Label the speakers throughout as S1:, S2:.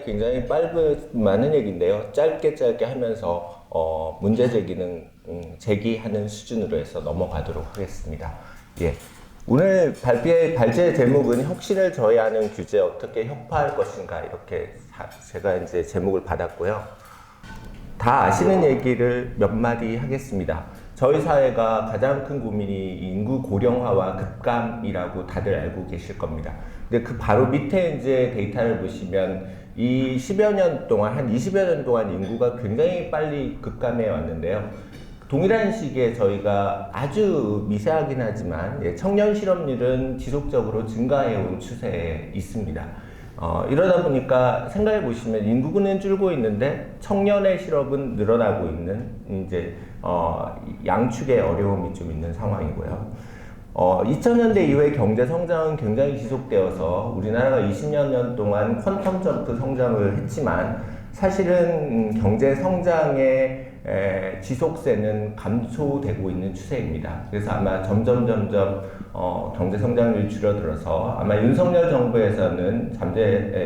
S1: 굉장히 많은 얘기인데요. 짧게 하면서 문제 제기는 제기하는 수준으로 해서 넘어가도록 하겠습니다. 예. 오늘 발제 제목은 혁신을 저해하는 규제 어떻게 혁파할 것인가, 이렇게 제가 이제 제목을 받았고요. 다 아시는 얘기를 몇 마디 하겠습니다. 저희 사회가 가장 큰 고민이 인구 고령화와 급감이라고 다들 알고 계실 겁니다. 근데 그 바로 밑에 이제 데이터를 보시면 이 10여 년 동안, 한 20여 년 동안 인구가 굉장히 빨리 급감해 왔는데요. 동일한 시기에 저희가 아주 미세하긴 하지만 청년 실업률은 지속적으로 증가해 온 추세에 있습니다. 이러다 보니까 생각해 보시면 인구는 줄고 있는데 청년의 실업은 늘어나고 있는 이제 양축의 어려움이 좀 있는 상황이고요. 2000년대 이후에 경제 성장은 굉장히 지속되어서 우리나라가 20여 년 동안 퀀텀 점프 성장을 했지만 사실은 경제 성장의 지속세는 감소되고 있는 추세입니다. 그래서 아마 점점 경제 성장률이 줄어들어서 아마 윤석열 정부에서는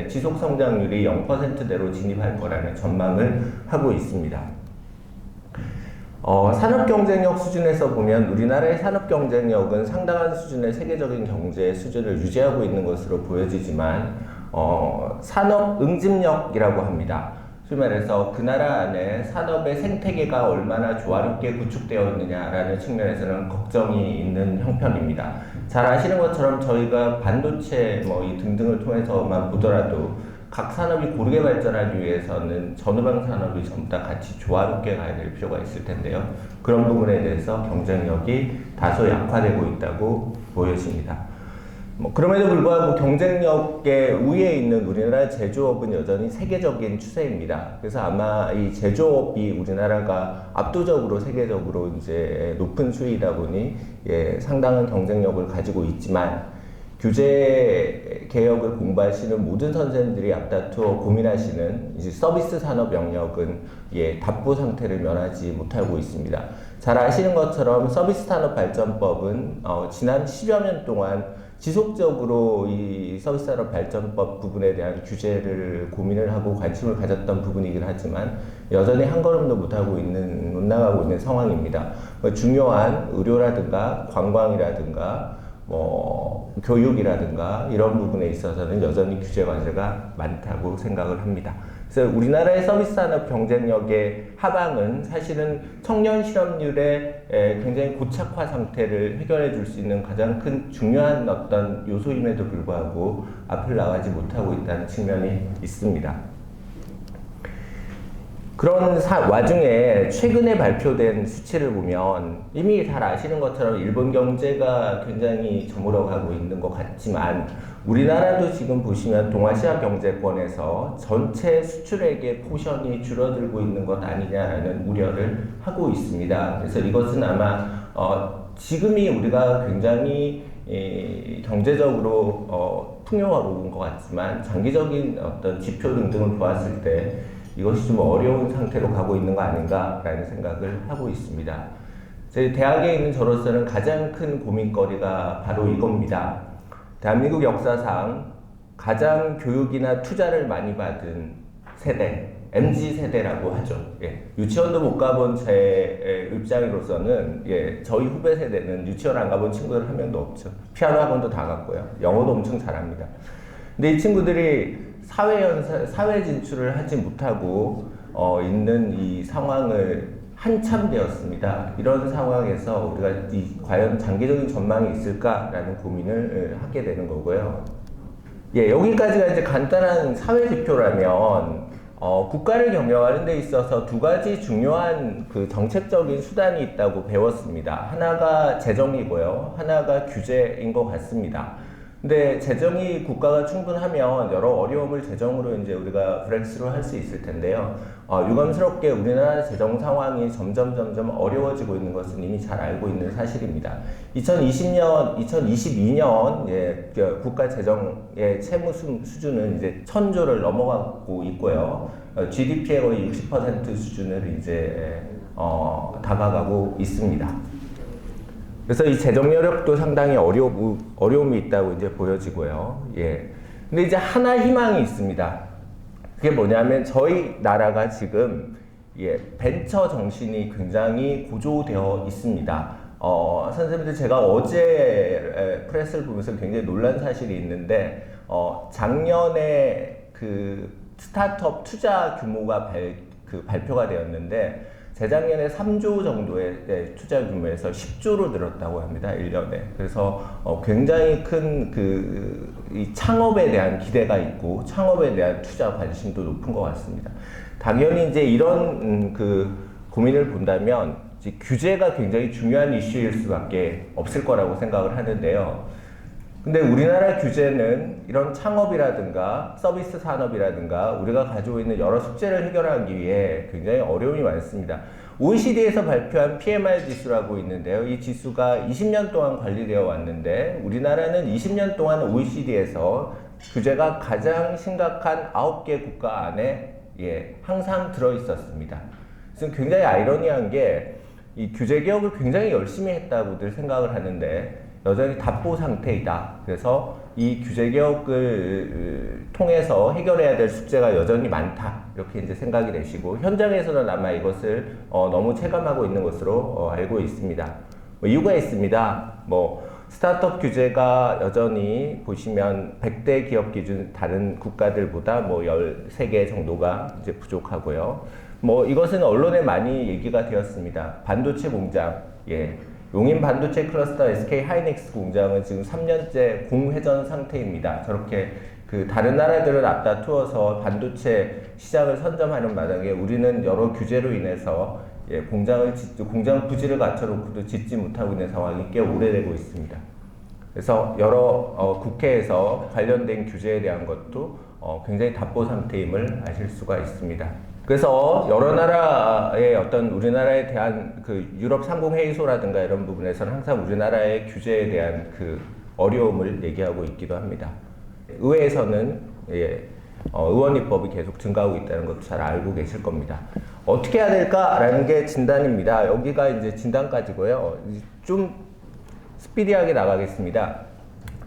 S1: 지속 성장률이 0%대로 진입할 거라는 전망을 하고 있습니다. 산업 경쟁력 수준에서 보면 우리나라의 산업 경쟁력은 상당한 수준의 세계적인 경제 수준을 유지하고 있는 것으로 보여지지만 산업 응집력이라고 합니다. 소위 말해서 그 나라 안에 산업의 생태계가 얼마나 조화롭게 구축되어 있느냐라는 측면에서는 걱정이 있는 형편입니다. 잘 아시는 것처럼 저희가 반도체 이 등등을 통해서만 보더라도 각 산업이 고르게 발전하기 위해서는 전후방 산업이 전부 다 같이 조화롭게 가야 될 필요가 있을 텐데요. 그런 부분에 대해서 경쟁력이 다소 약화되고 있다고 보여집니다. 그럼에도 불구하고 경쟁력의 우위에 있는 우리나라 제조업은 여전히 세계적인 추세입니다. 그래서 아마 이 제조업이 우리나라가 압도적으로 세계적으로 이제 높은 수위이다 보니 상당한 경쟁력을 가지고 있지만 규제 개혁을 공부하시는 모든 선생님들이 앞다투어 고민하시는 이제 서비스 산업 영역은 답보 상태를 면하지 못하고 있습니다. 잘 아시는 것처럼 서비스 산업 발전법은 지난 10여 년 동안 지속적으로 이 서비스 산업 발전법 부분에 대한 규제를 고민을 하고 관심을 가졌던 부분이긴 하지만 여전히 한 걸음도 못 나가고 있는 상황입니다. 중요한 의료라든가 관광이라든가 교육이라든가 이런 부분에 있어서는 여전히 규제 과제가 많다고 생각을 합니다. 그래서 우리나라의 서비스 산업 경쟁력의 하방은 사실은 청년 실업률의 굉장히 고착화 상태를 해결해 줄 수 있는 가장 큰 중요한 어떤 요소임에도 불구하고 앞을 나가지 못하고 있다는 측면이 있습니다. 그런 와중에 최근에 발표된 수치를 보면 이미 잘 아시는 것처럼 일본 경제가 굉장히 저물어가고 있는 것 같지만 우리나라도 지금 보시면 동아시아 경제권에서 전체 수출액의 포션이 줄어들고 있는 것 아니냐라는 우려를 하고 있습니다. 그래서 이것은 아마 지금이 우리가 굉장히 경제적으로 풍요로운 것 같지만 장기적인 어떤 지표 등등을 보았을 때 이것이 좀 어려운 상태로 가고 있는 거 아닌가라는 생각을 하고 있습니다. 제 대학에 있는 저로서는 가장 큰 고민거리가 바로 이겁니다. 대한민국 역사상 가장 교육이나 투자를 많이 받은 세대, MZ세대라고 하죠. 유치원도 못 가본 제 입장으로서는 저희 후배 세대는 유치원 안 가본 친구들 한 명도 없죠. 피아노 학원도 다 갔고요. 영어도 엄청 잘합니다. 근데 이 친구들이 사회 진출을 하지 못하고 있는 이 상황을 한참 되었습니다. 이런 상황에서 우리가 과연 장기적인 전망이 있을까라는 고민을 하게 되는 거고요. 여기까지가 이제 간단한 사회 지표라면 국가를 경영하는 데 있어서 두 가지 중요한 그 정책적인 수단이 있다고 배웠습니다. 하나가 재정이고요. 하나가 규제인 것 같습니다. 근데 재정이 국가가 충분하면 여러 어려움을 재정으로 이제 우리가 브렉스로 할 수 있을 텐데요. 유감스럽게 우리나라 재정 상황이 점점 어려워지고 있는 것은 이미 잘 알고 있는 사실입니다. 2022년 국가 재정의 채무 수준은 이제 1,000조를 넘어가고 있고요. GDP의 거의 60% 수준을 이제 다가가고 있습니다. 그래서 이 재정 여력도 상당히 어려움이 있다고 이제 보여지고요. 근데 이제 하나 희망이 있습니다. 그게 뭐냐면 저희 나라가 지금 벤처 정신이 굉장히 고조되어 있습니다. 선생님들 제가 어제 프레스를 보면서 굉장히 놀란 사실이 있는데 작년에 그 스타트업 투자 규모가 발표가 되었는데 재작년에 3조 정도의 투자 규모에서 10조로 늘었다고 합니다. 1년에. 그래서 굉장히 큰 이 창업에 대한 기대가 있고 창업에 대한 투자 관심도 높은 것 같습니다. 당연히 이제 이런 고민을 본다면 이제 규제가 굉장히 중요한 이슈일 수밖에 없을 거라고 생각을 하는데요. 근데 우리나라 규제는 이런 창업이라든가 서비스 산업이라든가 우리가 가지고 있는 여러 숙제를 해결하기 위해 굉장히 어려움이 많습니다. OECD에서 발표한 PMI 지수라고 있는데요. 이 지수가 20년 동안 관리되어 왔는데 우리나라는 20년 동안 OECD에서 규제가 가장 심각한 9개 국가 안에 항상 들어 있었습니다. 그래서 굉장히 아이러니한 게 이 규제 개혁을 굉장히 열심히 했다고들 생각을 하는데 여전히 답보 상태이다. 그래서 이 규제 개혁을 통해서 해결해야 될 숙제가 여전히 많다. 이렇게 이제 생각이 되시고 현장에서는 아마 이것을 너무 체감하고 있는 것으로 알고 있습니다. 이유가 있습니다. 스타트업 규제가 여전히 보시면 100대 기업 기준 다른 국가들보다 13개 정도가 이제 부족하고요. 이것은 언론에 많이 얘기가 되었습니다. 반도체 공장, 용인 반도체 클러스터 SK 하이닉스 공장은 지금 3년째 공회전 상태입니다. 저렇게 다른 나라들을 앞다투어서 반도체 시장을 선점하는 마당에 우리는 여러 규제로 인해서 공장 부지를 갖춰놓고도 짓지 못하고 있는 상황이 꽤 오래되고 있습니다. 그래서 여러 국회에서 관련된 규제에 대한 것도 굉장히 답보 상태임을 아실 수가 있습니다. 그래서 여러 나라의 우리나라에 대한 유럽 상공회의소라든가 이런 부분에서는 항상 우리나라의 규제에 대한 어려움을 얘기하고 있기도 합니다. 의회에서는 의원 입법이 계속 증가하고 있다는 것도 잘 알고 계실 겁니다. 어떻게 해야 될까라는 게 진단입니다. 여기가 이제 진단까지고요. 좀 스피디하게 나가겠습니다.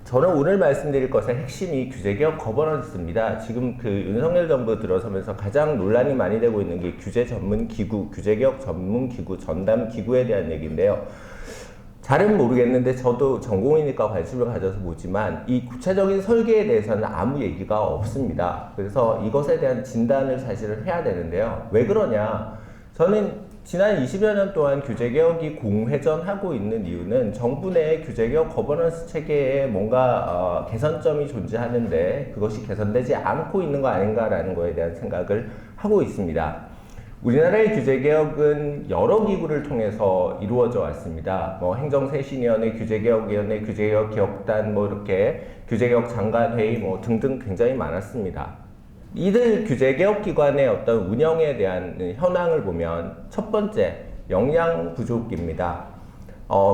S1: 저는 오늘 말씀드릴 것의 핵심이 규제개혁 거버넌스입니다. 지금 윤석열 정부 들어서면서 가장 논란이 많이 되고 있는 게 규제 전문 기구, 규제개혁 전문 기구, 전담 기구에 대한 얘기인데요. 잘은 모르겠는데 저도 전공이니까 관심을 가져서 보지만 이 구체적인 설계에 대해서는 아무 얘기가 없습니다. 그래서 이것에 대한 진단을 사실은 해야 되는데요. 왜 그러냐? 저는 지난 20여 년 동안 규제개혁이 공회전하고 있는 이유는 정부 내 규제개혁 거버넌스 체계에 뭔가 개선점이 존재하는데 그것이 개선되지 않고 있는 거 아닌가라는 거에 대한 생각을 하고 있습니다. 우리나라의 규제개혁은 여러 기구를 통해서 이루어져 왔습니다. 행정쇄신위원회, 규제개혁위원회, 규제개혁기획단, 이렇게 규제개혁 장관회의 등등 굉장히 많았습니다. 이들 규제개혁기관의 어떤 운영에 대한 현황을 보면 첫 번째, 역량 부족입니다.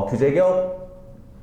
S1: 규제개혁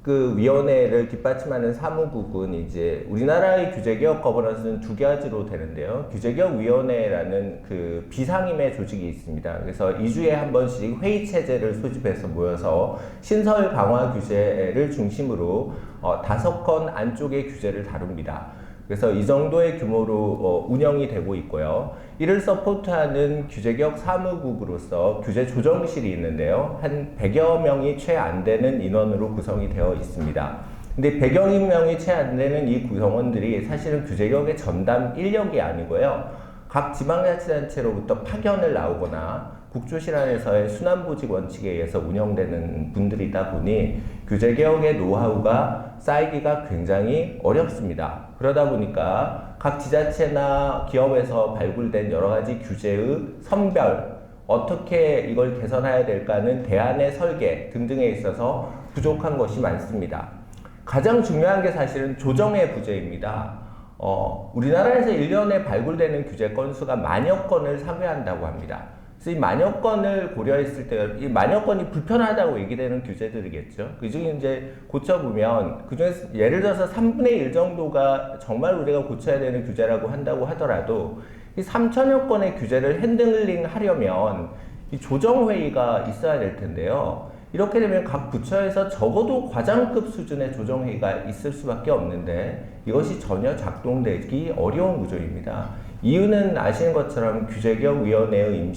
S1: 위원회를 뒷받침하는 사무국은 이제 우리나라의 규제개혁 거버넌스는 두 가지로 되는데요. 규제개혁위원회라는 비상임의 조직이 있습니다. 그래서 2주에 한 번씩 회의 체제를 소집해서 모여서 신설 강화 규제를 중심으로 5건 안쪽의 규제를 다룹니다. 그래서 이 정도의 규모로 운영이 되고 있고요. 이를 서포트하는 규제개혁 사무국으로서 규제조정실이 있는데요. 한 100여 명이 채 안 되는 인원으로 구성이 되어 있습니다. 근데 100여 명이 채 안 되는 이 구성원들이 사실은 규제개혁의 전담 인력이 아니고요. 각 지방자치단체로부터 파견을 나오거나 국조실 안에서의 순환보직 원칙에 의해서 운영되는 분들이다 보니 규제개혁의 노하우가 쌓이기가 굉장히 어렵습니다. 그러다 보니까 각 지자체나 기업에서 발굴된 여러 가지 규제의 선별, 어떻게 이걸 개선해야 될까는 대안의 설계 등등에 있어서 부족한 것이 많습니다. 가장 중요한 게 사실은 조정의 부재입니다. 우리나라에서 1년에 발굴되는 규제 건수가 만여 건을 상회한다고 합니다. 그래서 이 만여 건을 고려했을 때, 이 만여 건이 불편하다고 얘기되는 규제들이겠죠. 그 중에 이제 고쳐보면, 그 중에서 예를 들어서 3분의 1 정도가 정말 우리가 고쳐야 되는 규제라고 한다고 하더라도, 이 3천여 건의 규제를 핸들링 하려면, 이 조정회의가 있어야 될 텐데요. 이렇게 되면 각 부처에서 적어도 과장급 수준의 조정회의가 있을 수밖에 없는데 이것이 전혀 작동되기 어려운 구조입니다. 이유는 아시는 것처럼 규제개혁위원회의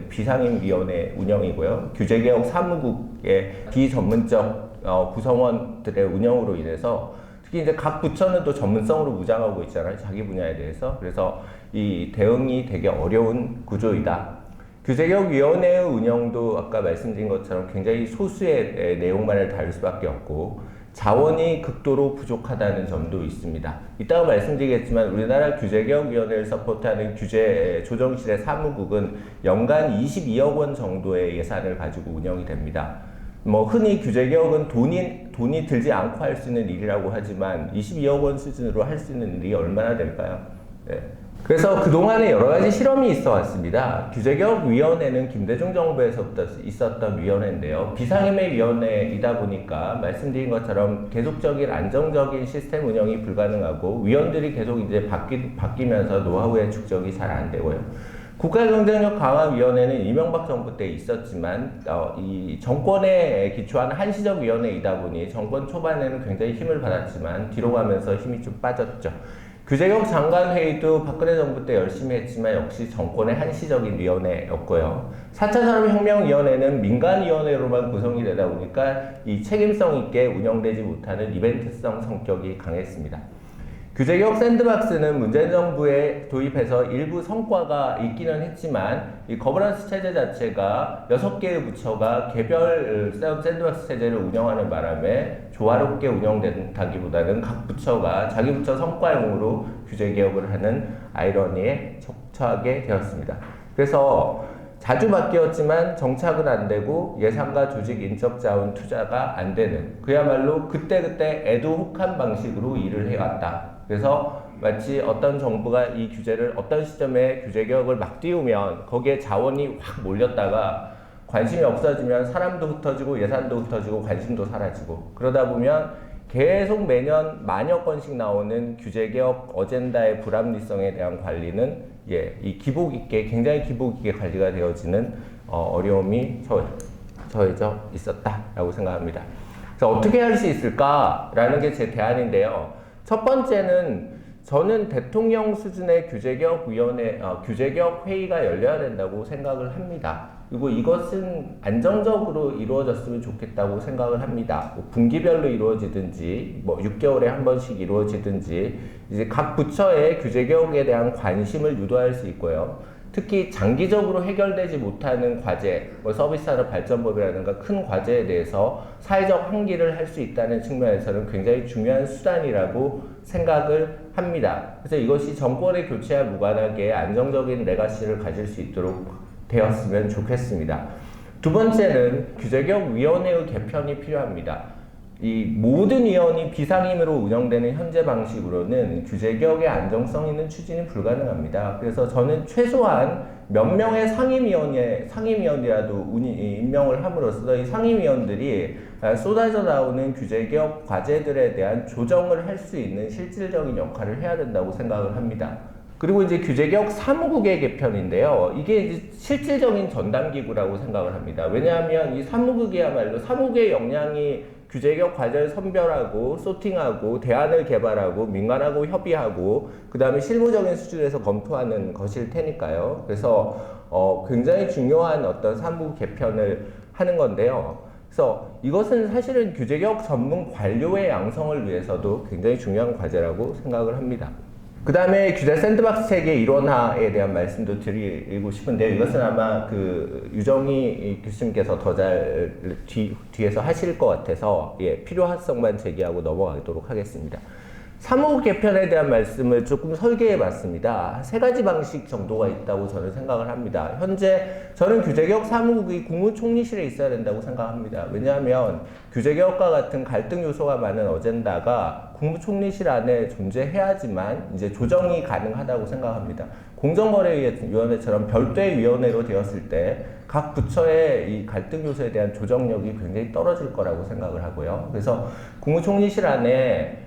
S1: 비상임위원회 운영이고요. 규제개혁 사무국의 비전문적 구성원들의 운영으로 인해서 특히 이제 각 부처는 또 전문성으로 무장하고 있잖아요. 자기 분야에 대해서. 그래서 이 대응이 되게 어려운 구조이다. 규제개혁위원회의 운영도 아까 말씀드린 것처럼 굉장히 소수의 내용만을 다룰 수밖에 없고 자원이 극도로 부족하다는 점도 있습니다. 이따가 말씀드리겠지만 우리나라 규제개혁위원회를 서포트하는 규제조정실의 사무국은 연간 22억 원 정도의 예산을 가지고 운영이 됩니다. 뭐 흔히 규제개혁은 돈이 들지 않고 할 수 있는 일이라고 하지만 22억 원 수준으로 할 수 있는 일이 얼마나 될까요? 네. 그래서 그동안에 여러 가지 실험이 있어 왔습니다. 규제개혁위원회는 김대중 정부에서부터 있었던 위원회인데요. 비상임의 위원회이다 보니까 말씀드린 것처럼 계속적인 안정적인 시스템 운영이 불가능하고 위원들이 계속 이제 바뀌면서 노하우의 축적이 잘 안 되고요. 국가경쟁력 강화위원회는 이명박 정부 때 있었지만 이 정권에 기초한 한시적 위원회이다 보니 정권 초반에는 굉장히 힘을 받았지만 뒤로 가면서 힘이 좀 빠졌죠. 규제개혁 장관회의도 박근혜 정부 때 열심히 했지만 역시 정권의 한시적인 위원회였고요. 4차 산업혁명위원회는 민간위원회로만 구성이 되다 보니까 이 책임성 있게 운영되지 못하는 이벤트성 성격이 강했습니다. 규제개혁 샌드박스는 문재인 정부에 도입해서 일부 성과가 있기는 했지만 이 거버넌스 체제 자체가 6개의 부처가 개별 샌드박스 체제를 운영하는 바람에 조화롭게 운영된다기보다는 각 부처가 자기 부처 성과용으로 규제개혁을 하는 아이러니에 처하게 되었습니다. 그래서 자주 바뀌었지만 정착은 안 되고 예산과 조직 인적 자원 투자가 안 되는 그야말로 그때그때 애도혹한 방식으로 일을 해왔다. 그래서 마치 어떤 정부가 이 규제를 어떤 시점에 규제개혁을 막 띄우면 거기에 자원이 확 몰렸다가 관심이 없어지면 사람도 흩어지고 예산도 흩어지고 관심도 사라지고 그러다 보면 계속 매년 만여 건씩 나오는 규제개혁 어젠다의 불합리성에 대한 관리는 이 기복 있게 굉장히 기복 있게 관리가 되어지는 어려움이 처해져 있었다라고 생각합니다. 그래서 어떻게 할 수 있을까라는 게 제 대안인데요. 첫 번째는 저는 대통령 수준의 규제개혁 회의가 열려야 된다고 생각을 합니다. 그리고 이것은 안정적으로 이루어졌으면 좋겠다고 생각을 합니다. 뭐 분기별로 이루어지든지, 뭐 6개월에 한 번씩 이루어지든지, 이제 각 부처의 규제개혁에 대한 관심을 유도할 수 있고요. 특히 장기적으로 해결되지 못하는 과제, 뭐 서비스산업 발전법이라든가 큰 과제에 대해서 사회적 항기를 할 수 있다는 측면에서는 굉장히 중요한 수단이라고 생각을 합니다. 그래서 이것이 정권의 교체와 무관하게 안정적인 레가시를 가질 수 있도록 되었으면 좋겠습니다. 두 번째는 규제개혁위원회의 개편이 필요합니다. 이 모든 위원이 비상임으로 운영되는 현재 방식으로는 규제개혁의 안정성 있는 추진이 불가능합니다. 그래서 저는 최소한 몇 명의 상임위원이라도 임명을 함으로써 이 상임위원들이 쏟아져 나오는 규제개혁 과제들에 대한 조정을 할 수 있는 실질적인 역할을 해야 된다고 생각을 합니다. 그리고 이제 규제개혁 사무국의 개편인데요. 이게 이제 실질적인 전담기구라고 생각을 합니다. 왜냐하면 이 사무국이야말로 사무국의 역량이 규제개혁 과제를 선별하고 소팅하고 대안을 개발하고 민간하고 협의하고 그 다음에 실무적인 수준에서 검토하는 것일 테니까요. 그래서 굉장히 중요한 어떤 사무국 개편을 하는 건데요. 그래서 이것은 사실은 규제개혁 전문 관료의 양성을 위해서도 굉장히 중요한 과제라고 생각을 합니다. 그 다음에 규제 샌드박스 체계 일원화에 대한 말씀도 드리고 싶은데요. 이것은 아마 그 유정희 교수님께서 더 잘 뒤에서 하실 것 같아서 필요성만 제기하고 넘어가도록 하겠습니다. 사무국 개편에 대한 말씀을 조금 설계해 봤습니다. 세 가지 방식 정도가 있다고 저는 생각을 합니다. 현재 저는 규제개혁 사무국이 국무총리실에 있어야 된다고 생각합니다. 왜냐하면 규제개혁과 같은 갈등 요소가 많은 어젠다가 국무총리실 안에 존재해야지만 이제 조정이 가능하다고 생각합니다. 공정거래위원회처럼 별도의 위원회로 되었을 때 각 부처의 이 갈등 요소에 대한 조정력이 굉장히 떨어질 거라고 생각을 하고요. 그래서 국무총리실 안에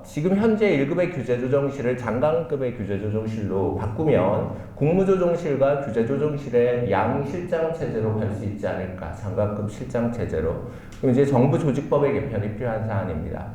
S1: 지금 현재 1급의 규제조정실을 장관급의 규제조정실로 바꾸면 국무조정실과 규제조정실의 양실장 체제로 갈 수 있지 않을까. 장관급 실장 체제로. 그럼 이제 정부 조직법의 개편이 필요한 사안입니다.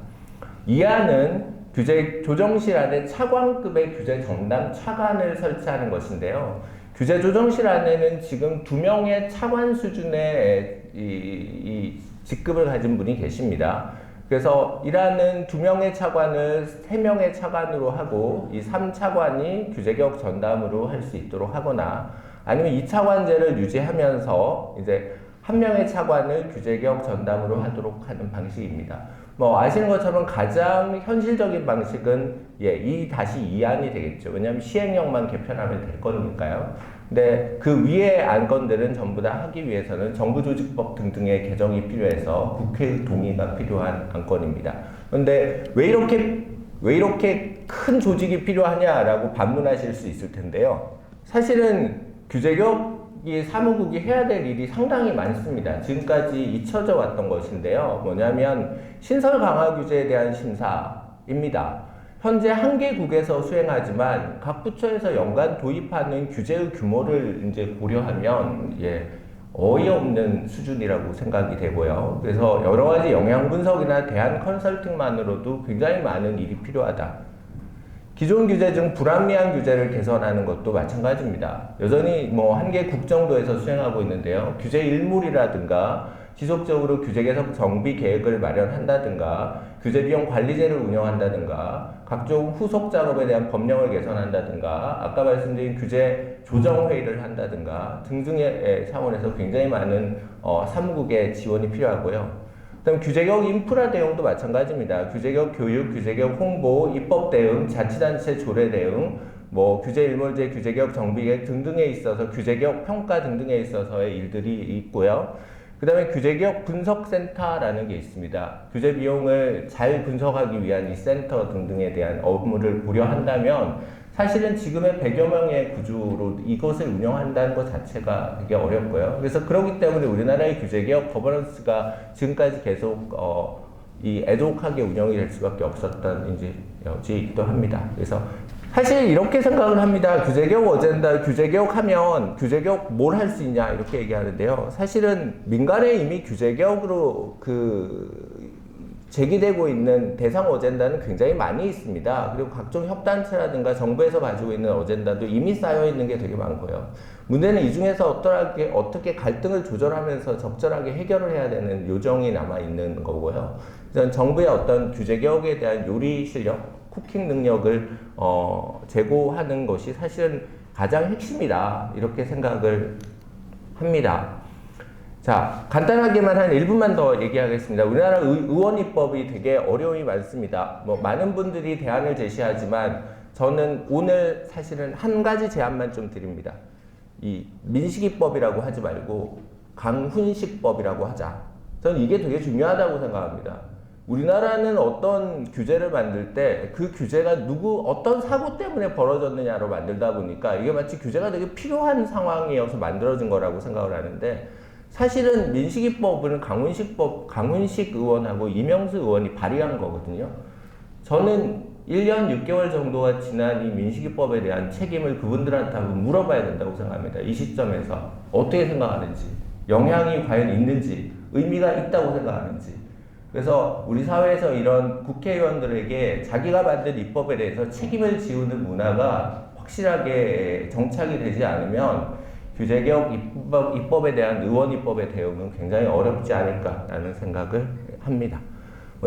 S1: 이 안은 규제 조정실 안에 차관급의 규제 전담 차관을 설치하는 것인데요. 규제 조정실 안에는 지금 2명의 차관 수준의 이 직급을 가진 분이 계십니다. 그래서 일하는 2명의 차관을 3명의 차관으로 하고 이 3차관이 규제개혁 전담으로 할 수 있도록 하거나 아니면 2차관제를 유지하면서 이제 1명의 차관을 규제개혁 전담으로 하도록 하는 방식입니다. 뭐 아시는 것처럼 가장 현실적인 방식은 2-2안이 되겠죠. 왜냐하면 시행령만 개편하면 될 거니까요. 근데 그 위에 안건들은 전부 다 하기 위해서는 정부조직법 등등의 개정이 필요해서 국회의 동의가 필요한 안건입니다. 그런데 왜 이렇게 큰 조직이 필요하냐라고 반문하실 수 있을 텐데요. 사실은 규제개혁이 사무국이 해야 될 일이 상당히 많습니다. 지금까지 잊혀져 왔던 것인데요. 뭐냐면 신설 강화 규제에 대한 심사입니다. 현재 한 개국에서 수행하지만 각 부처에서 연간 도입하는 규제의 규모를 이제 고려하면 어이없는 수준이라고 생각이 되고요. 그래서 여러 가지 영향 분석이나 대안 컨설팅만으로도 굉장히 많은 일이 필요하다. 기존 규제 중 불합리한 규제를 개선하는 것도 마찬가지입니다. 여전히 뭐 한 개 국 정도에서 수행하고 있는데요. 규제 일몰이라든가 지속적으로 규제 개선 정비 계획을 마련한다든가 규제 비용 관리제를 운영한다든가 각종 후속 작업에 대한 법령을 개선한다든가 아까 말씀드린 규제 조정 회의를 한다든가 등등의 차원에서 굉장히 많은 사무국의 지원이 필요하고요. 그다음 규제개혁 인프라 대응도 마찬가지입니다. 규제개혁 교육, 규제개혁 홍보, 입법 대응, 자치단체 조례 대응, 뭐 규제 일몰제, 규제개혁 정비계획 등등에 있어서 규제개혁 평가 등등에 있어서의 일들이 있고요. 그 다음에 규제개혁 분석센터라는 게 있습니다. 규제 비용을 잘 분석하기 위한 이 센터 등등에 대한 업무를 고려한다면 사실은 지금의 100여 명의 구조로 이것을 운영한다는 것 자체가 되게 어렵고요. 그래서 그렇기 때문에 우리나라의 규제개혁 거버넌스가 지금까지 계속 이 애독하게 운영이 될 수밖에 없었던 여지이기도 합니다. 그래서 사실 이렇게 생각을 합니다. 규제개혁 어젠다, 규제개혁하면 규제개혁 뭘 할 수 있냐 이렇게 얘기하는데요. 사실은 민간에 이미 규제개혁으로 제기되고 있는 대상 어젠다는 굉장히 많이 있습니다. 그리고 각종 협단체라든가 정부에서 가지고 있는 어젠다도 이미 쌓여 있는 게 되게 많고요. 문제는 이 중에서 어떻게 갈등을 조절하면서 적절하게 해결을 해야 되는 요정이 남아 있는 거고요. 정부의 어떤 규제개혁에 대한 요리 실력, 쿠킹 능력을 제고하는 것이 사실은 가장 핵심이다 이렇게 생각을 합니다. 자, 간단하게만 한 1분만 더 얘기하겠습니다. 우리나라 의원 입법이 되게 어려움이 많습니다. 뭐 많은 분들이 대안을 제시하지만 저는 오늘 사실은 한 가지 제안만 좀 드립니다. 이 민식이법이라고 하지 말고 강훈식법이라고 하자. 저는 이게 되게 중요하다고 생각합니다. 우리나라는 어떤 규제를 만들 때 그 규제가 어떤 사고 때문에 벌어졌느냐로 만들다 보니까 이게 마치 규제가 되게 필요한 상황이어서 만들어진 거라고 생각을 하는데 사실은 민식이법은 강훈식 의원하고 이명수 의원이 발의한 거거든요. 저는 1년 6개월 정도가 지난 이 민식이법에 대한 책임을 그분들한테 한번 물어봐야 된다고 생각합니다. 이 시점에서 어떻게 생각하는지, 영향이 과연 있는지, 의미가 있다고 생각하는지. 그래서 우리 사회에서 이런 국회의원들에게 자기가 만든 입법에 대해서 책임을 지우는 문화가 확실하게 정착이 되지 않으면 규제개혁 입법에 대한 의원 입법의 대응은 굉장히 어렵지 않을까라는 생각을 합니다.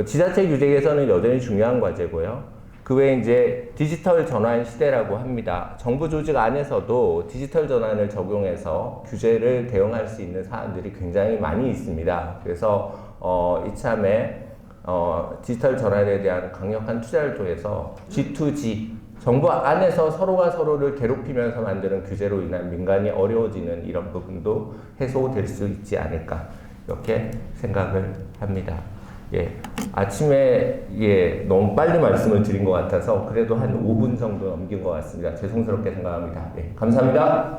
S1: 지자체 규제 개선은 여전히 중요한 과제고요. 그 외에 이제 디지털 전환 시대라고 합니다. 정부 조직 안에서도 디지털 전환을 적용해서 규제를 대응할 수 있는 사안들이 굉장히 많이 있습니다. 그래서 이참에 디지털 전환에 대한 강력한 투자를 통해서 G2G, 정부 안에서 서로가 서로를 괴롭히면서 만드는 규제로 인한 민간이 어려워지는 이런 부분도 해소될 수 있지 않을까 이렇게 생각을 합니다. 아침에 너무 빨리 말씀을 드린 것 같아서 그래도 한 5분 정도 넘긴 것 같습니다. 죄송스럽게 생각합니다. 감사합니다.